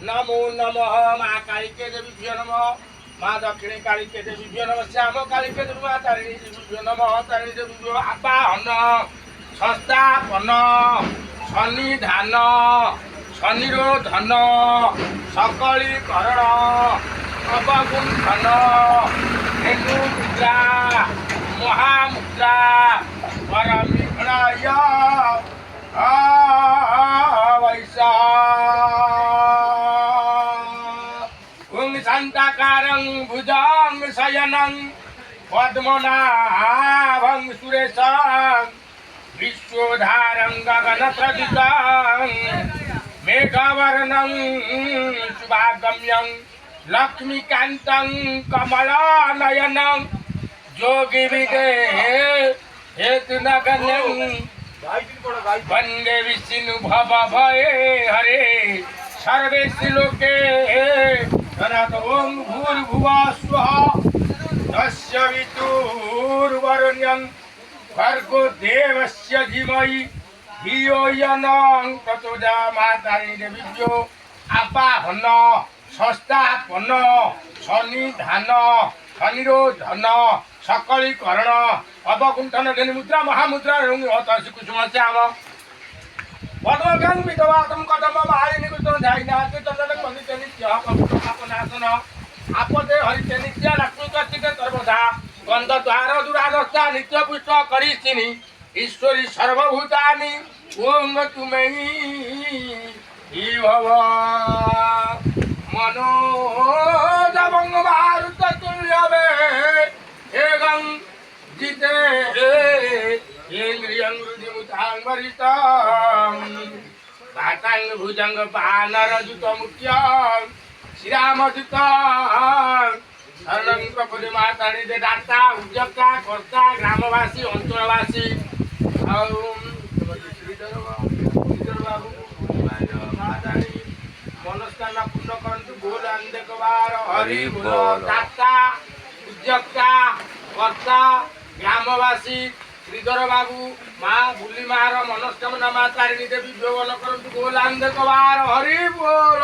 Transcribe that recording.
नमो नमः माँ काली के देवी नमः माँ दक्षिणी काली के देवी नमः श्याम काली के देवी माँ तारिणी देवी नमः तारिणी देवी आपाहन संस्थापन शनि धान शनिरो धन सकलीकरण अवगुंठन धेनु मुद्रा महामुद्रा परमिघ्नाय वैसा शांताकारं भुजं शयनं पद्मनाभं सुरेशं विश्वोधारं गगनप्रदितं मेघवर्णं शुभागम्यं लक्ष्मीकान्तं कमलानयनं योगिविदे हेतुनगनं वन्दे विष्णु भवभये हरे सर्वेषु लोके ओम भूर्भुवः स्वः तस्य वितुर्वरेण्यं भर्गो देवस्य धीमहि धियो यो नः प्रचोदयात् मातारि देवीभ्यो आपाहन संस्थापन शनि धान शनिरो धन सकलीकरण अवगुंठन धेनु मुद्रा महामुद्रा हतसि कुसुम श्याम पद्मगं विधवातं कदम मालिनी कुसुम ध्यायिना चंदन पंडित नित्य अपनासन आपदे हरिते नित्य लक्ष्मी कर्तिक सर्वदा गंध द्वार दुरादस्ता नित्य पुष्ट करिसिनी ईश्वरी सर्वभूतानि ओम तुमयि ही भव मनोजवं मारुततुल्यवे एकं जिते इंद्रियं हृदिमुतां वरिष्ठं भातां भुजंग पानरजुतमुख्यं श्रीरामदूतं शरणं प्रपदे मातानि दे दाता उद्योक्ता कर्ता ग्रामवासी अंचलवासी श्रीधर बाबू मातानि मनस्कामना पूर्ण करंतु बोल अंधे कबार हरि बोल दाता उद्योक्ता कर्ता ग्रामवासी श्रीधर बाबू माँ बुली मार मनस्कामना माँ तारिणी देवी विवाह करंतु बोल अंधे कबार हरि बोल।